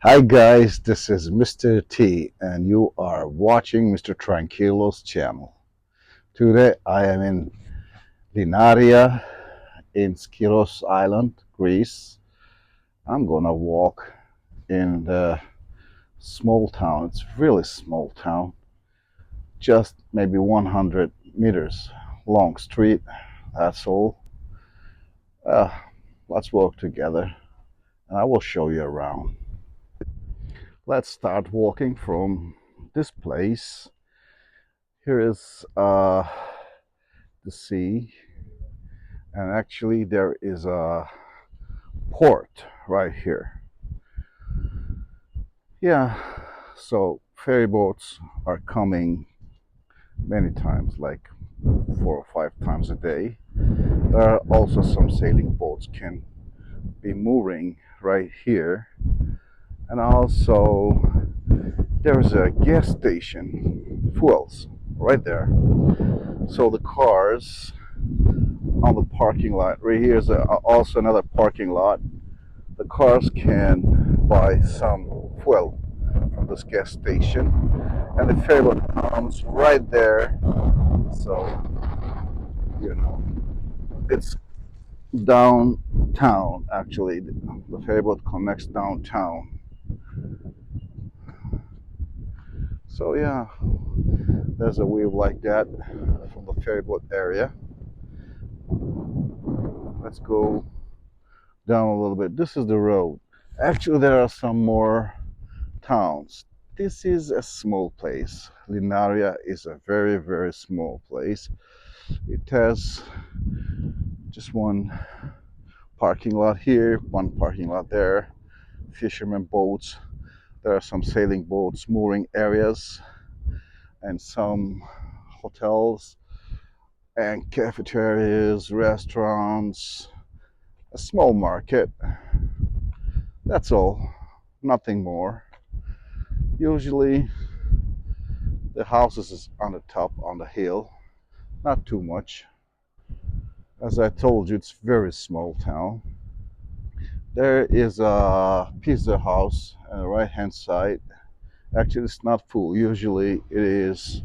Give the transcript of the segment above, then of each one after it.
Hi guys, this is Mr. T and you are watching Mr. Tranquilo's channel. Today I am in Linaria in Skyros Island, Greece. I'm gonna walk in the small town. It's really small town, just maybe 100 meters long street. That's all. Uh, let's walk together and I will show you around. Let's start walking from this place. Here is the sea, and actually there is a port right here. Yeah, so ferry boats are coming many times, like 4 or 5 times a day. There are also some sailing boats can be mooring right here, and also there's a gas station, fuels right there. So the cars on the parking lot right here is also another parking lot. The cars can buy some fuel from this gas station, and the ferry comes right there. So it's downtown. Actually, the ferry connects downtown. So yeah, there's a view like that from the ferry area. Let's go down a little bit. This is the road. Actually, there are some more towns. This is a small place. Linaria is a very, very small place. It has just one parking lot here, one parking lot there, fishermen boats. There are some sailing boats, mooring areas, and some hotels and cafeterias, restaurants, a small market. That's all, nothing more. Usually the houses is on the top on the hill, not too much. As I told you, it's very small town. There is a pizza house on the right hand side. Actually, it's not full. Usually it is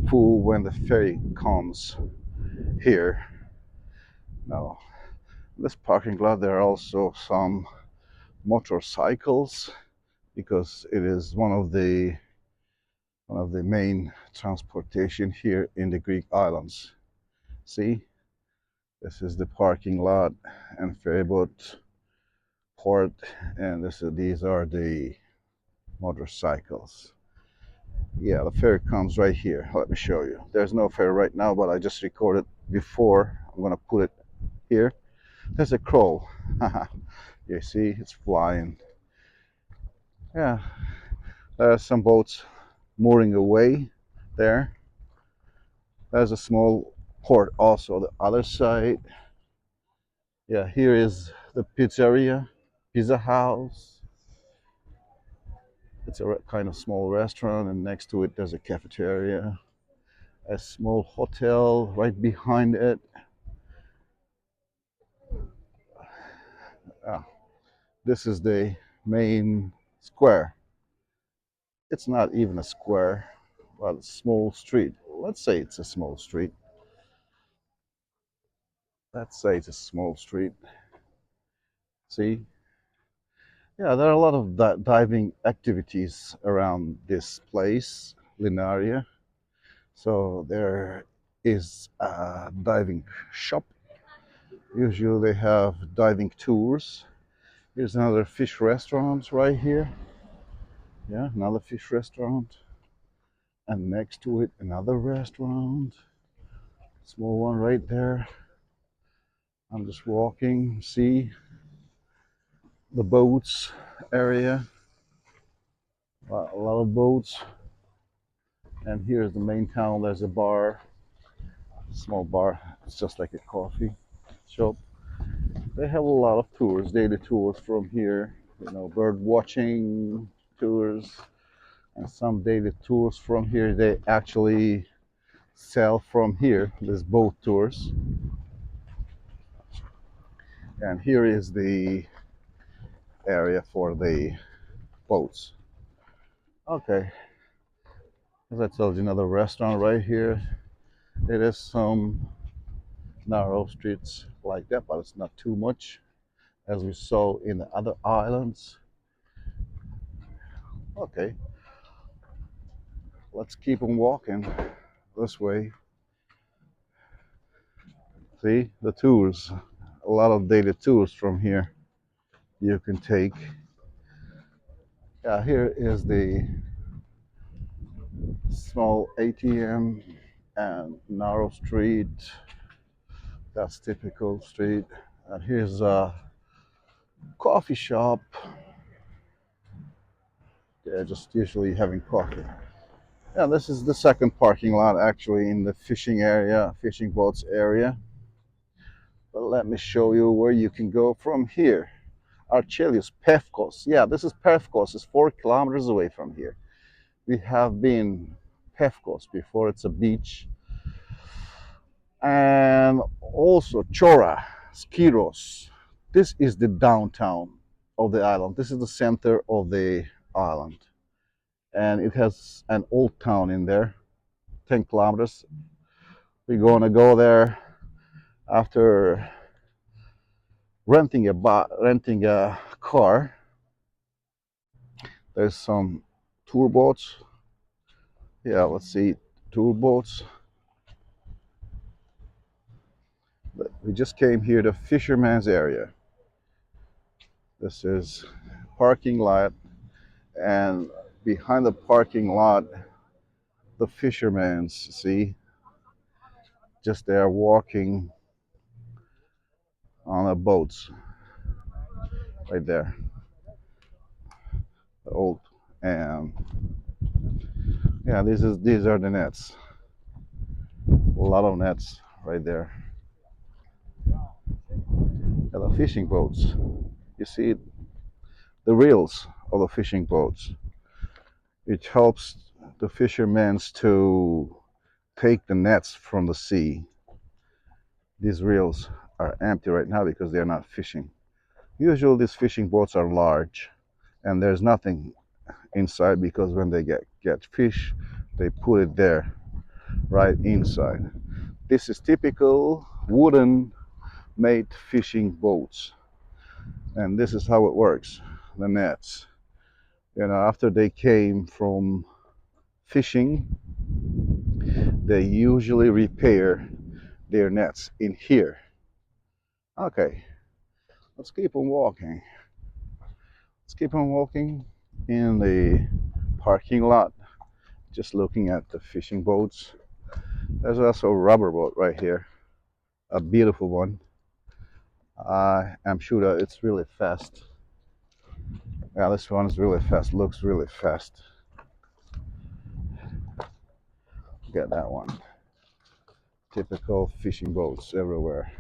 full when the ferry comes here. Now, in this parking lot there are also some motorcycles because it is one of the main transportation here in the Greek islands. See, this is the parking lot and ferryboat port, and these are the motorcycles. Yeah, the ferry comes right here. Let me show you. There's no ferry right now, but I just recorded before. I'm gonna put it here. There's a crow. You see, it's flying. Yeah, there are some boats mooring away there. There's a small port also the other side. Yeah, here is the pizzeria, pizza house. It's a kind of small restaurant, and next to it there's a cafeteria, a small hotel right behind it. Ah, this is the main square. It's not even a square, but a small street. Let's say it's a small street. Let's say it's a small street. See? Yeah, there are a lot of diving activities around this place, Linaria. So there is a diving shop. Usually they have diving tours. Here's another fish restaurant right here. Yeah, another fish restaurant. And next to it, another restaurant. Small one right there. I'm just walking, see the boats area. A lot of boats. And here's the main town. There's a bar, small bar. It's just like a coffee shop. They have a lot of tours, daily tours from here. Bird watching tours, and some daily tours from here. They actually sell from here. There's boat tours, and here is the area for the boats. Okay, as I told you, another restaurant right here. It is some narrow streets like that, but it's not too much as we saw in the other islands. Okay, let's keep on walking this way. See the tours, a lot of daily tours from here you can take. Yeah, here is the small ATM and narrow street. That's typical street. And here's a coffee shop. They're just usually having coffee. Yeah, this is the second parking lot actually in the fishing area, fishing boats area. But let me show you where you can go from here. Archelius, Pefkos. Yeah, this is Pefkos. It's 4 kilometers away from here. We have been Pefkos before. It's a beach. And also Chora, Skyros. This is the downtown of the island. This is the center of the island. And it has an old town in there, 10 kilometers. We're going to go there after renting a car. There's some tour boats. Yeah, let's see, tour boats. We just came here to fisherman's area. This is parking lot, and behind the parking lot, the fishermen's, see, just there walking on the boats right there. The old, and yeah, these are the nets. A lot of nets right there. And the fishing boats. You see the reels of the fishing boats. It helps the fishermen to take the nets from the sea. These reels are empty right now because they're not fishing. Usually these fishing boats are large and there's nothing inside because when they get fish, they put it there right inside. This is typical wooden made fishing boats. And this is how it works, the nets. You know, after they came from fishing, they usually repair their nets in here. Okay, let's keep on walking. Let's keep on walking in the parking lot, just looking at the fishing boats. There's also a rubber boat right here, a beautiful one. I'm sure that it's really fast. Yeah, this one is really fast, looks really fast. Look at that one. Typical fishing boats everywhere.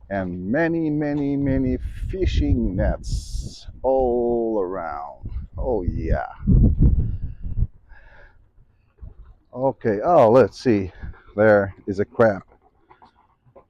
And many fishing nets all around. Oh yeah. Okay, oh, let's see. There is a crab.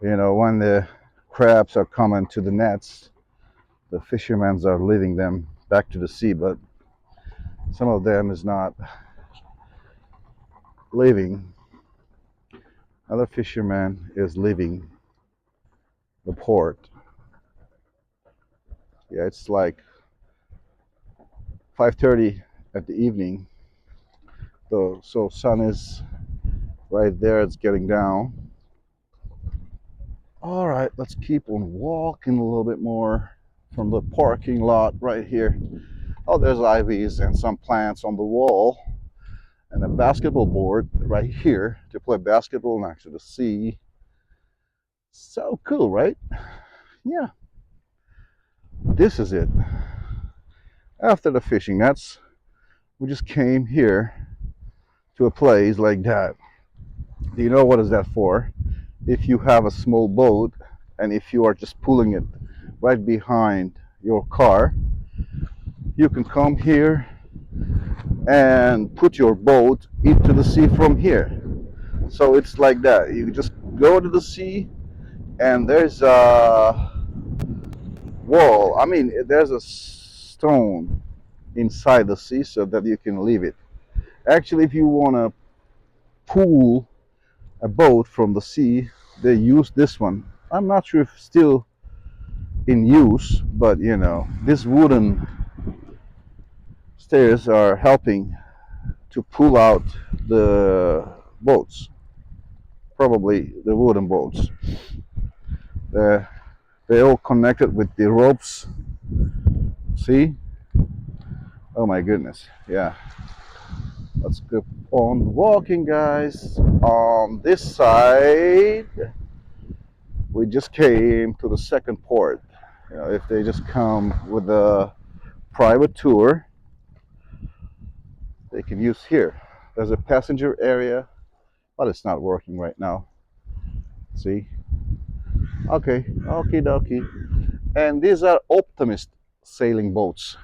You know, when the crabs are coming to the nets, the fishermen are leaving them back to the sea, but some of them is not leaving. Another fisherman is leaving the port. Yeah, it's like 5:30 at the evening. So sun is right there, it's getting down. All right, let's keep on walking a little bit more from the parking lot right here. Oh, there's ivies and some plants on the wall and a basketball board right here to play basketball next to the sea. So cool, right? Yeah, this is it. After the fishing nets, we just came here to a place like that. Do you know what is that for? If you have a small boat and if you are just pulling it right behind your car, you can come here and put your boat into the sea from here. So it's like that. You just go to the sea and there's a wall. I mean, there's a stone inside the sea so that you can leave it. Actually, if you want to pull a boat from the sea, they use this one. I'm not sure if still in use, but you know, these wooden stairs are helping to pull out the boats, probably the wooden boats. They're, they're all connected with the ropes. See? Oh my goodness. Yeah. Let's go on walking, guys. On this side, we just came to the second port. You know, if they just come with a private tour, they can use here. There's a passenger area, but it's not working right now. See? Okay, okie dokie. And these are optimist sailing boats.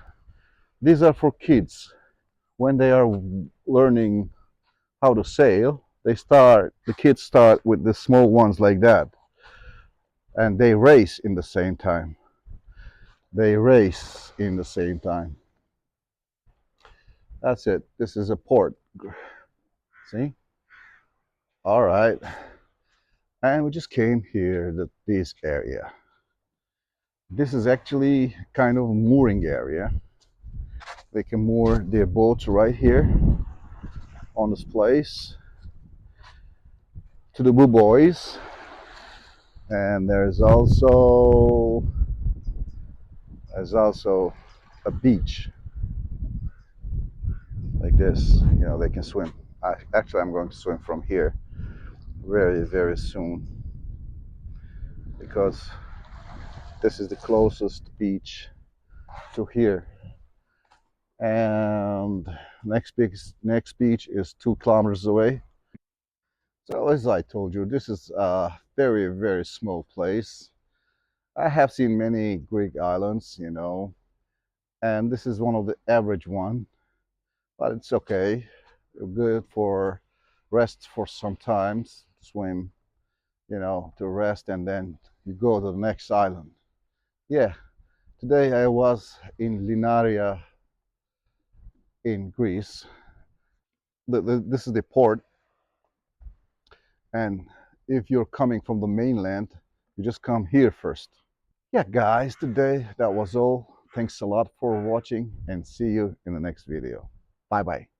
These are for kids. When they are learning how to sail, the kids start with the small ones like that. And they race in the same time. They race in the same time. That's it. This is a port. See? All right. And we just came here to this area. This is actually kind of a mooring area. They can moor their boats right here on this place to the blue boys. And there's also a beach like this. You know, they can swim. Actually, I'm going to swim from here very, very soon because this is the closest beach to here. And next beach is 2 kilometers away. So as I told you, this is a very, very small place. I have seen many Greek islands, you know, and this is one of the average one, but it's okay. Good for rest for some times, swim, you know, to rest, and then you go to the next island. Yeah, today I was in Linaria in Greece. This is the port, and if you're coming from the mainland, you just come here first. Yeah, guys, today that was all. Thanks a lot for watching and see you in the next video. Bye bye.